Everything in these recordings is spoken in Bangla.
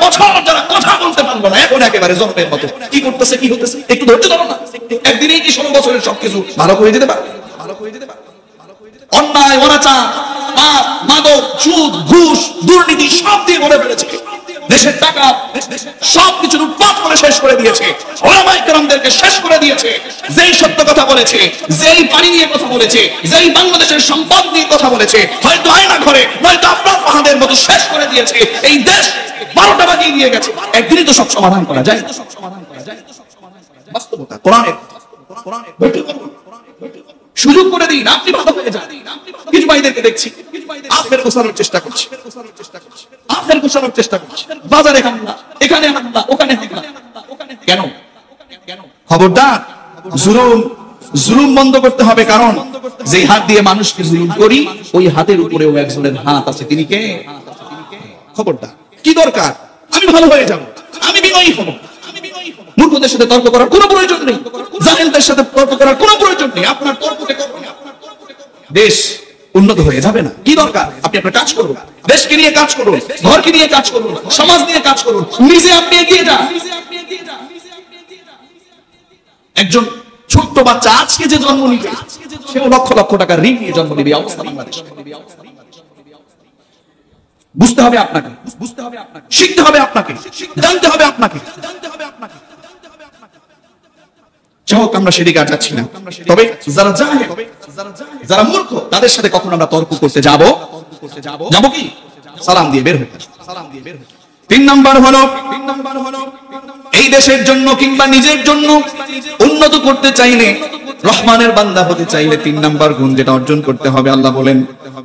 বছর যারা কথা বলতে পারলো না, এখন একেবারে জন্মের মতো কি করতেছে, কি হতেছে, একটু ধৈর্য ধরো না। একদিনেই কি 16 বছরের সবকিছু ভালো করে দিতে পারবে? অন্যায়, অনাচার, পাপ, মাদক, সুদ, ঘুষ, দুর্নীতি সব দিয়ে ভরে ফেলেছে। দেশের টাকা সবকিছু লুটপাট করে শেষ করে দিয়েছে। ওলামায়ে কেরামদেরকে শেষ করে দিয়েছে। যেই সত্য কথা বলেছে, যেই পানি নিয়ে কথা বলেছে, যেই বাংলাদেশের সম্পদ নিয়ে কথা বলেছে, হয়তো আয়না ঘরে নয়তো আপনার ফাহাদের মতো শেষ করে দিয়েছে। এই দেশ 12টা বাজিয়ে দিয়ে গেছে। একদিনই তো সব সমাধান করা যায়। বাস্তবতা কোরআনের সুযোগ করে দিন, আপনি ভালো হয়ে যান। কিছু ভাইদেরকে দেখছি আফের গোছানোর চেষ্টা করছে, আফের গোছানোর চেষ্টা করছে। বাজারে হামলা, এখানে হামলা, ওখানে হামলা। কেন? খবরদার, জুলুম বন্ধ করতে হবে। কারণ যে হাত দিয়ে মানুষকে জুলুম করি, ওই হাতের উপরেও একজনের হাত আছে। তিনি কে? খবরদার। কি দরকার? আমি ভালো হয়ে যাব, আমি বিনয়ী হব। মূর্খদের সাথে তর্ক করার কোনো প্রয়োজন নেই, জাহেলদের সাথে তর্ক করার কোনো প্রয়োজন নেই। আপনার তর্কতে দেশ উন্নত হয়ে যাবে না। কি দরকার? আপনি আপনার কাজ করুন, দেশকে নিয়ে কাজ করুন, ঘরকে নিয়ে কাজ করুন, সমাজ নিয়ে কাজ করুন, নিজে আপনি এগিয়ে যান। একজন ছোট্ট বাচ্চা আজকে যে জন্ম নিবে, সেও লক্ষ লক্ষ টাকার ঋণ নিয়ে জন্ম নিবে। অবস্থা বাংলাদেশ। বুঝতে হবে আপনাকে, শিখতে হবে আপনাকে, জানতে হবে আপনাকে। আমরা সেদিকে আর যাচ্ছি না। তবে যারা জাহেল, যারা মূর্খ, তাদের সাথে কখন আমরা তর্ক করতে যাব কি? সালাম দিয়ে বের হয়ে। 3 নাম্বার হলো এই দেশের জন্য কিংবা নিজের জন্য উন্নত করতে চাইলে, রহমানের বান্দা হতে চাইলে 3 নাম্বার গুণ যেটা অর্জন করতে হবে, আল্লাহ বলেন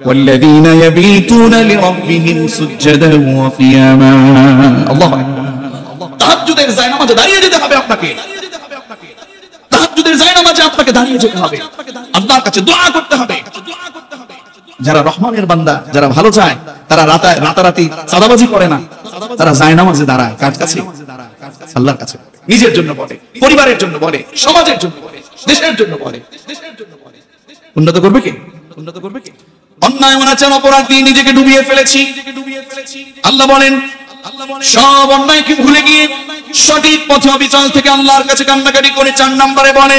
ওয়াল্লাযীনা ইয়াবীতুনা লিরাব্বিহিম সুজদান ওয়া কিয়ামা। আল্লাহু আকবার। তাহাজ্জুদের জায়নামাজে দাঁড়িয়ে যেতে হবে আপনাকে। তাহাজ্জুদের জায়নামাজে আপনাকে দাঁড়িয়ে যেতে হবে, আল্লাহর কাছে দোয়া করতে হবে। যারা রহমানের বান্দা, যারা ভালো চায়, তারা রাতারাতি চাঁদাবাজি করে না, তারা জায়নামাজে দাঁড়ায়। কার কাছে? আল্লাহর কাছে। নিজের জন্য বলে, পরিবারের জন্য বলে, সমাজের জন্য বলে, দেশের জন্য বলে। উন্নত করবে কি? অন্যায়, অনাচার, অপরাধ দিয়ে নিজেকে ডুবিয়ে ফেলেছি। আল্লাহ বলেন সব অন্যায়কে ভুলে গিয়ে সঠিক পথে অবিচল থেকে আল্লাহর কাছে কান্নাকাটি করে 4 নম্বরে বলে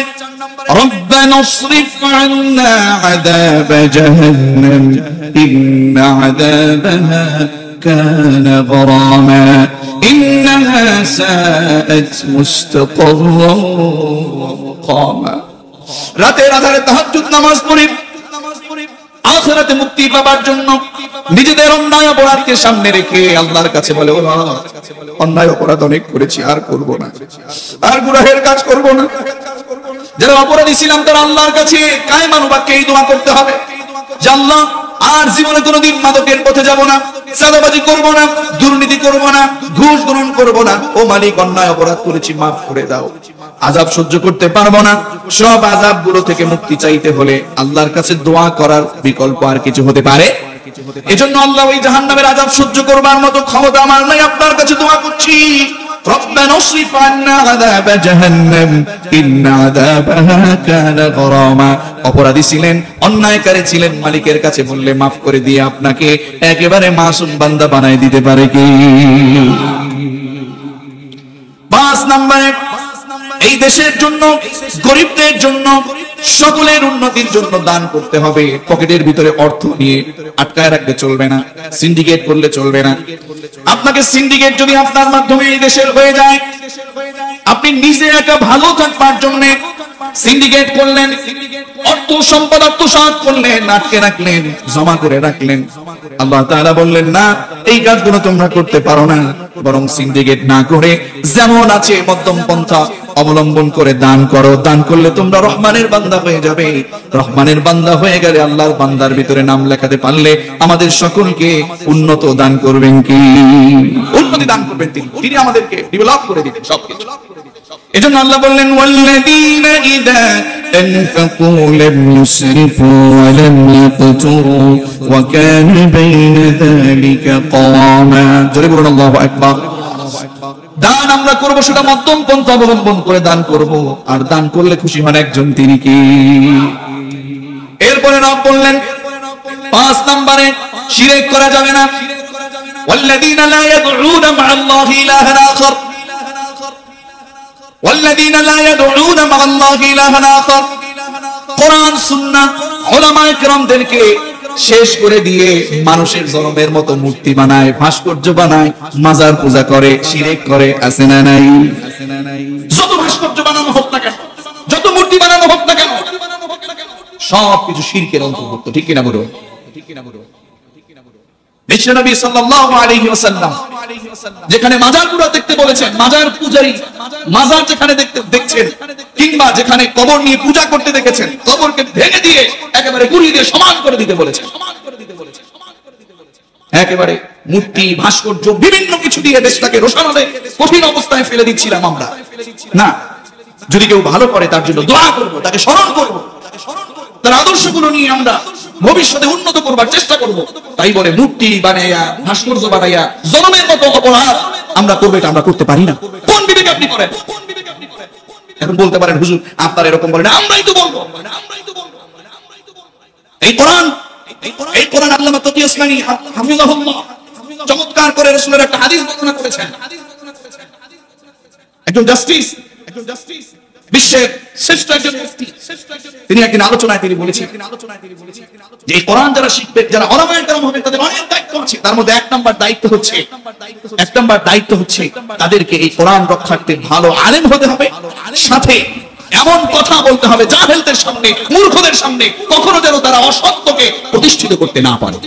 রব্বানা ইসরিফ আন্না আযাব জাহান্নাম ইন্না আযাবাহা কানা গরামা ইন্নাহা সাআত মুস্তাকাররান ওয়া মুকামা। রাতের আধারে তাহাজ্জুদ নামাজ পড়ে আখিরাতে মুক্তি পাবার জন্য নিজেদের অন্যায় অপরাধকে সামনে রেখে আল্লাহর কাছে বলে, ও আল্লাহ, অন্যায় অপরাধ অনেক করেছি, আর করব না, আর গুনাহের কাজ করব না। যারা অপরাধী ছিলাম তারা আল্লাহর কাছে কায়মান বাক্যে এই দোয়া করতে হবে যে আল্লাহ, আর জীবনে কোনোদিন মাদকের পথে যাব না, চাঁদাবাজি করব না, দুর্নীতি করব না, ঘুষ গ্রহণ করব না। ও মালিক, অন্যায় অপরাধ করেছি, মাফ করে দাও। আযাব সহ্য করতে পারবো না। সব আযাবগুলো থেকে মুক্তি চাইতে হলে আল্লাহর কাছে দোয়া করার বিকল্প আর কিছু হতে পারে? এজন্য আল্লাহ ওই জাহান্নামের আযাব সহ্য করবার মতো ক্ষমতা আমার নাই, আপনার কাছে দোয়া করছি রব্বানা ইসরিফ আন্না আযাব জাহান্নাম ইন্না আযাবাহা কানা গরামা। অপরাধী ছিলেন, অন্যায়কারী ছিলেন, মালিকের কাছে বললে মাফ করে দিয়ে আপনাকে একেবারে মাসুম বান্দা বানায় দিতে পারে কি? 5 নম্বরে এই দেশের জন্য, গরিবদের জন্য, সকলের উন্নতির জন্য দান করতে হবে। পকেটের ভিতরে অর্থ নিয়ে আটকায় রাখলে চলবে না, সিন্ডিকেট করলে চলবে না। আপনাকে সিন্ডিকেট যদি আপনার মাধ্যমে এই দেশের হয়ে যায়, আপনি নিজে একা ভালো থাকবার জন্য সিন্ডিকেট করলেন, অর্থ সম্পদ আত্মসাৎ করলেন, আটকে রাখলেন, জমা করে রাখলেন। আল্লাহ তাআলা বললেন না, এই কাজগুলো তোমরা করতে পারো না, বরং সিন্ডিকেট না করে যেমন আছে মধ্যম পন্থা অবলম্বন করে দান করো। দান করলে তোমরা রহমানের বান্দা হয়ে যাবে। রহমানের বান্দা হয়ে গেলে আল্লাহর বান্দার ভিতরে নাম লেখাতে পারলে আমাদের সকলকে উন্নত দান করবেন কি? উন্নতি দান করবেন তিনি। তিনি আমাদেরকে ডেভেলপ করে দিবেন সবকিছু। এজন্য আল্লাহ বললেন ওয়াল্লাযীনা ইযা আনফাকু লাম ইউসরিফু ওয়া লাম ইয়াকতুরু ওয়া কানা বাইনা যালিকা কাওয়ামা। জোরে বলুন আল্লাহু আকবার। দান আমরা করব, সেটা মধ্যম পন্থা অবলম্বন করে দান করব। আর দান করলে খুশি হন একজন, তিনি কি? এরপরে রব বললেন 5 নম্বরে শিরক করা যাবে না। ওয়াল্লাযীনা লা ইয়াদউনা মা'আল্লাহি ইলাহান আখার ওয়াল্লাযীনা লা ইয়াদউনা মা'আল্লাহি ইলাহান আখার। কোরআন সুন্নাহ উলামায়ে কেরামদেরকে শেষ করে দিয়ে মানুষের জনমের মতো মূর্তি বানায়, ভাস্কর্য বানায়, মাজার পূজা করে, শিরক করে। আছে না নাই? যত ভাস্কর্য বানানো হোক না কেন, যত মূর্তি বানানো হোক না কেন, সবকিছু শিরকের অন্তর্ভুক্ত। ঠিক কিনা বলো? বিশ্বনবী সাল্লাল্লাহু আলাইহি ওয়াসাল্লাম যেখানে মাজার পূজা দেখতে বলেছেন, মাজার পূজারী মাজার যেখানে দেখছেন, কিংবা যেখানে কবর নিয়ে পূজা করতে দেখেছেন, কবরকে ভেঙে দিয়ে একেবারে গুঁড়িয়ে দিয়ে সমান করে দিতে বলেছেন। একেবারে মূর্তি, ভাস্কর্য, বিভিন্ন কিছু দিয়ে দেশটাকে রোশনালে কঠিন অবস্থায় ফেলে দিচ্ছিলাম আমরা। না, যদি কেউ ভালো করে তার জন্য দোয়া করব, তাকে স্মরণ করব, তার আদর্শগুলো নিয়ে আমরা ভবিষ্যতে উন্নত করবার চেষ্টা করব। তাই বলে মূর্তি বানাইয়া, ভাস্কর্য বানাইয়া জনমের মতো অপরাধ আমরা করব, এটা আমরা করতে পারি না। কোন বিবেকে আপনি করেন? এখন বলতে পারেন হুজুর আপনারা এরকম বলেন, আমরাই তো বলবো। এই কোরআন আল্লামা তকি ওসমানী হাফিজাহুল্লাহ চমৎকার করে রাসূলের একটা হাদিস বর্ণনা করেছেন। একজন জাস্টিস, বিশ্বের শ্রেষ্ঠ একজন মুফতি, তিনি একদিন আলোচনায় তিনি বলেছেন যে এই কোরআন যারা শিখবে, যারা উলামায়ে কেরাম হবে, তাদের অনেক দায়িত্ব আছে। তার মধ্যে এক নাম্বার দায়িত্ব হচ্ছে তাদেরকে এই কোরআন রক্ষার্থে ভালো আলেম হতে হবে, সাথে এমন কথা বলতে হবে জাহেলদের সামনে, মূর্খদের সামনে, কখনো যেন তারা অসত্যকে প্রতিষ্ঠিত করতে না পারে।